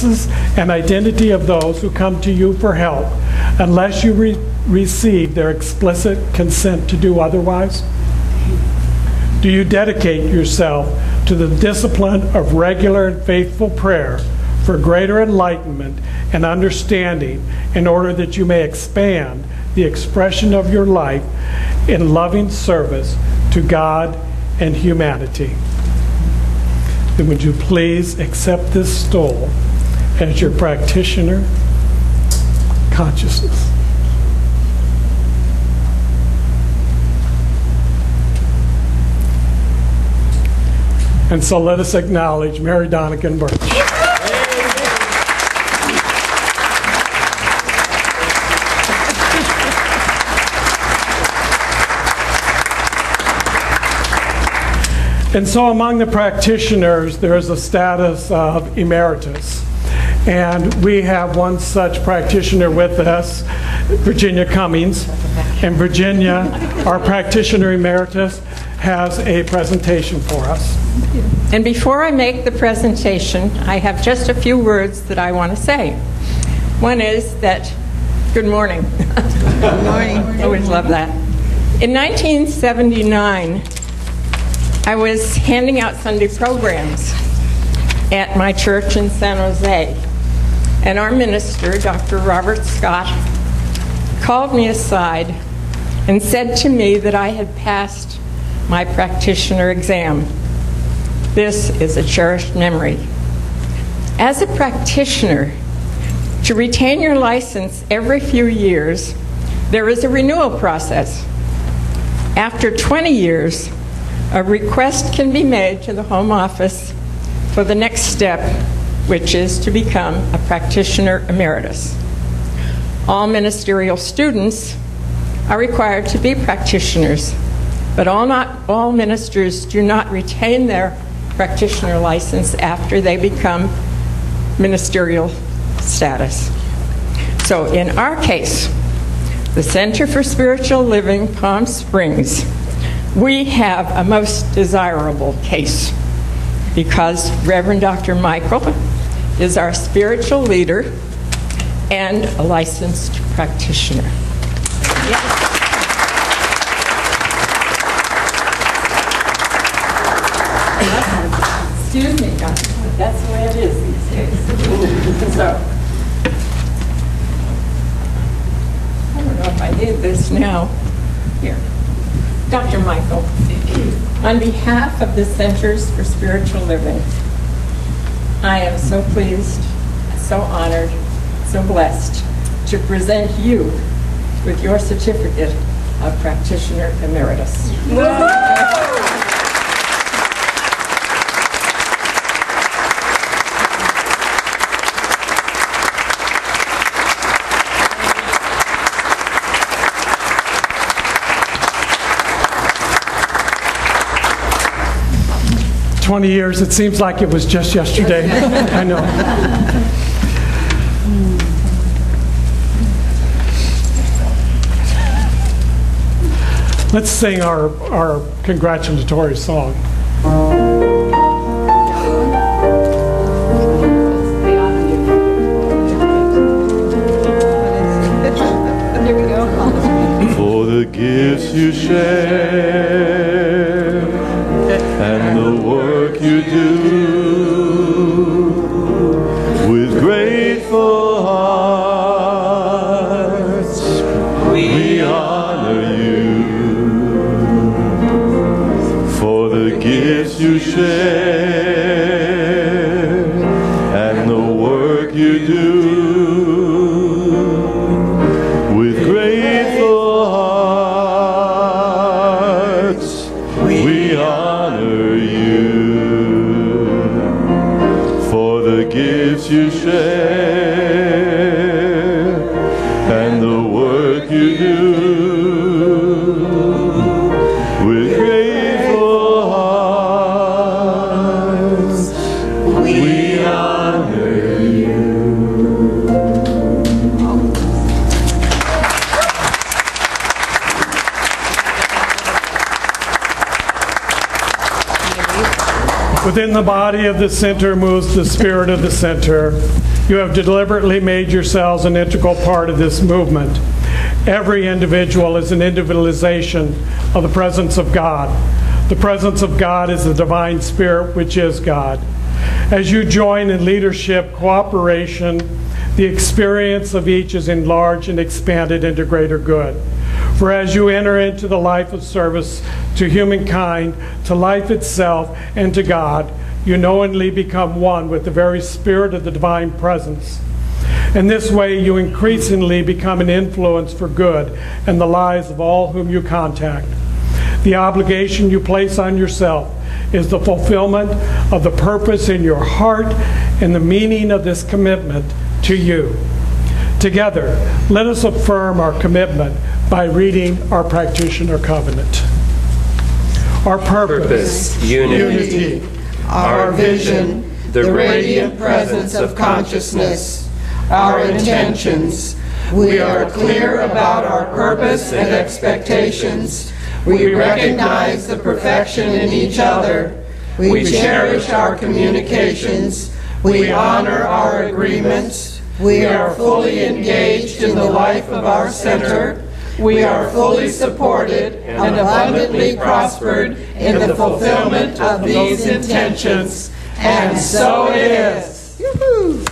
statuses and identity of those who come to you for help unless you receive their explicit consent to do otherwise? Do you dedicate yourself to the discipline of regular and faithful prayer for greater enlightenment and understanding in order that you may expand the expression of your life in loving service to God and humanity? Then would you please accept this stole as your practitioner consciousness? And so let us acknowledge Mary Donegan Birch. And so among the practitioners, there is a status of emeritus. And we have one such practitioner with us, Virginia Cummings. And Virginia, our practitioner emeritus, has a presentation for us. And before I make the presentation, I have just a few words that I want to say. One is that, good morning. Good morning. Always love that. In 1979, I was handing out Sunday programs at my church in San Jose. And our minister, Dr. Robert Scott, called me aside and said to me that I had passed my practitioner exam. This is a cherished memory. As a practitioner, to retain your license every few years, there is a renewal process. After 20 years, a request can be made to the Home Office for the next step, which is to become a practitioner emeritus. All ministerial students are required to be practitioners, but not all ministers do not retain their practitioner license after they become ministerial status. So in our case, the Center for Spiritual Living, Palm Springs, we have a most desirable case because Reverend Dr. Michael is our spiritual leader and a licensed practitioner. Yes. Excuse me, guys. That's the way it is these days. So, I don't know if I need this now. Here. Dr. Michael, on behalf of the Centers for Spiritual Living, I am so pleased, so honored, so blessed to present you with your certificate of Practitioner Emeritus. Whoa! 20 years, it seems like it was just yesterday. I know. Let's sing our congratulatory song. For the gifts you share and the work you do with grateful hearts, we honor you. For the gifts you share and the work you do with grateful hearts, we honor you. For the gifts you share and the work you do with grateful hearts, we honor you. Within the body of the center moves the spirit of the center. You have deliberately made yourselves an integral part of this movement. Every individual is an individualization of the presence of God. The presence of God is the divine spirit, which is God. As you join in leadership, cooperation, the experience of each is enlarged and expanded into greater good. For as you enter into the life of service to humankind, to life itself, and to God, you knowingly become one with the very spirit of the divine presence. In this way, you increasingly become an influence for good in the lives of all whom you contact. The obligation you place on yourself is the fulfillment of the purpose in your heart and the meaning of this commitment to you. Together, let us affirm our commitment by reading our practitioner covenant. Our purpose, unity. Our vision, the radiant presence of consciousness. Our intentions, we are clear about our purpose and expectations. We recognize the perfection in each other. We cherish our communications. We honor our agreements. We are fully engaged in the life of our center. We are fully supported and abundantly prospered in the fulfillment of these intentions. And so it is. Yoo-hoo.